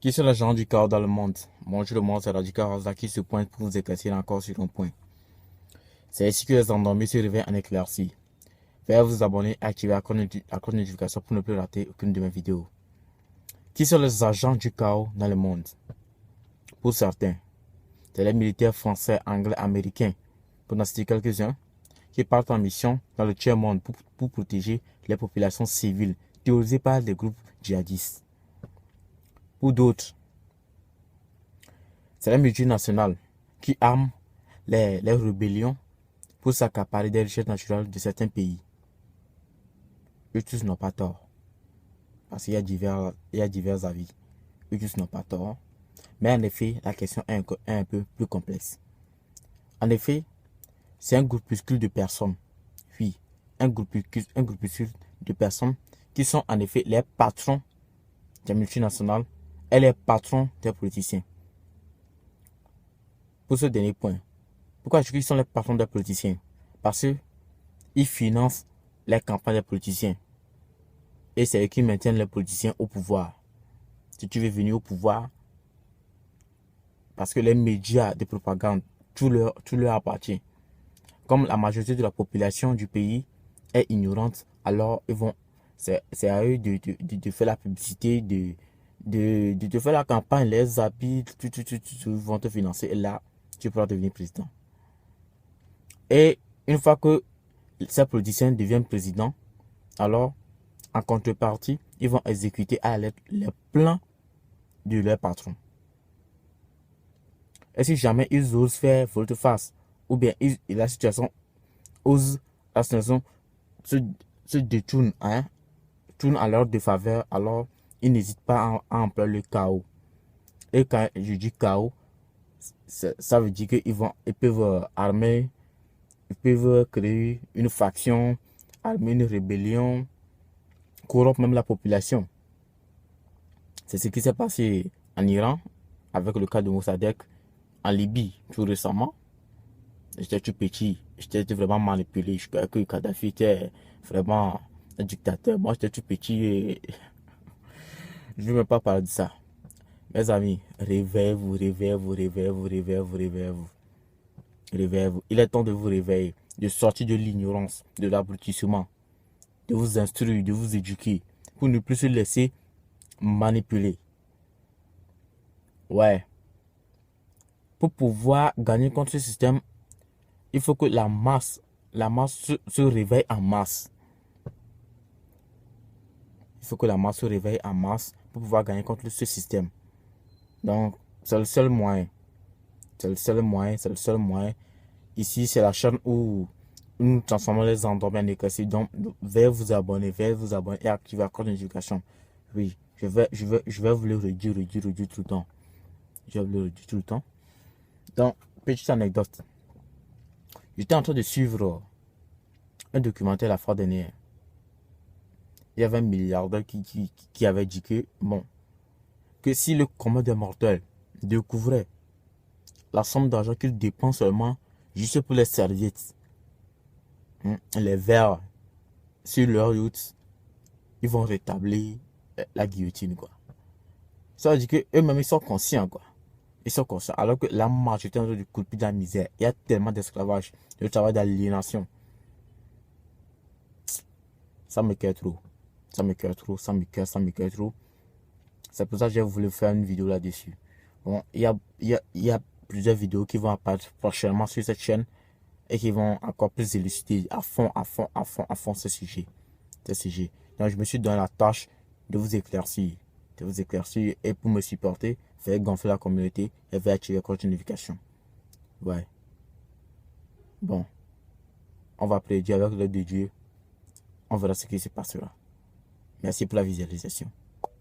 Qui sont les gens du chaos dans le monde? Bonjour le monde, c'est Radical Raza qui se pointe pour vous éclaircir encore sur un point. C'est ici que les endormis se réveillent en éclaircie. Veuillez vous abonner et activer la cloche de notification pour ne plus rater aucune de mes vidéos. Qui sont les agents du chaos dans le monde? Pour certains, c'est les militaires français, anglais, américains, pour en citer quelques-uns, qui partent en mission dans le tiers-monde pour protéger les populations civiles terrorisées par des groupes djihadistes. Pour d'autres, c'est les multinationales qui arment les rébellions pour s'accaparer des richesses naturelles de certains pays. Eux tous n'ont pas tort. Parce qu'il y a divers avis. Eux tous n'ont pas tort. Mais en effet, la question est un peu plus complexe. En effet, c'est un groupuscule de personnes. Oui, un groupuscule de personnes qui sont en effet les patrons des multinationales et les patrons des politiciens. Pour ce dernier point, pourquoi je dis qu'ils sont les patrons des politiciens? Parce qu'ils financent les campagnes des politiciens. Et c'est eux qui maintiennent les politiciens au pouvoir. Si tu veux venir au pouvoir, parce que les médias de propagande, tout leur appartient. Comme la majorité de la population du pays est ignorante, alors c'est à eux de faire la publicité, de faire la campagne, les habits, tout vont te financer. Et là, tu pourras devenir président. Et une fois que ces politiciens deviennent présidents, alors, en contrepartie, ils vont exécuter à la lettre les plans de leur patron. Et si jamais ils osent faire volte-face, ou bien la situation se détourne, tourne à leur défaveur, alors ils n'hésitent pas à employer le chaos. Et quand je dis chaos, ça veut dire qu'ils peuvent armer, ils peuvent créer une faction, armer une rébellion, corrompre même la population. C'est ce qui s'est passé en Iran, avec le cas de Mossadegh, en Libye, tout récemment. J'étais tout petit, j'étais vraiment manipulé. Je croyais que Kadhafi était vraiment un dictateur. Moi, j'étais tout petit et je ne veux même pas parler de ça. Mes amis, réveillez-vous, réveillez-vous, réveillez-vous, réveillez-vous, réveillez-vous. Réveillez-vous. Il est temps de vous réveiller, de sortir de l'ignorance, de l'abrutissement, de vous instruire, de vous éduquer, pour ne plus se laisser manipuler. Ouais. Pour pouvoir gagner contre ce système, il faut que la masse se réveille en masse. Il faut que la masse se réveille en masse pour pouvoir gagner contre ce système. Donc, c'est le seul moyen. C'est le seul moyen, c'est le seul moyen. Ici, c'est la chaîne où nous transformons les endormis en éclaircies. Donc, veuillez vous abonner et activer la cloche de notification. Oui, je vais vous le redire tout le temps. Je vais vous le redire tout le temps. Donc, petite anecdote. J'étais en train de suivre un documentaire la fois dernière. Il y avait un milliardaire qui avait dit que si le commun des mortels découvrait la somme d'argent qu'il dépense seulement juste pour les serviettes, les verres sur leur yacht, ils vont rétablir la guillotine, quoi. Ça veut dire qu'eux-mêmes, ils sont conscients, quoi. Ils sont conscients. Alors que la majorité du coup de la misère, il y a tellement d'esclavage, de travail d'aliénation. Ça me cœur trop. Ça me cœur trop. C'est pour ça que j'ai voulu faire une vidéo là-dessus. Bon, il y a plusieurs vidéos qui vont apparaître prochainement sur cette chaîne et qui vont encore plus élucider à fond ce sujet. Donc, je me suis donné la tâche de vous éclaircir. Et pour me supporter, veuillez gonfler la communauté et veuillez activer la cloche de notification. Ouais. Bon. On va prier Dieu avec l'aide de Dieu. On verra ce qui se passera. Merci pour la visualisation.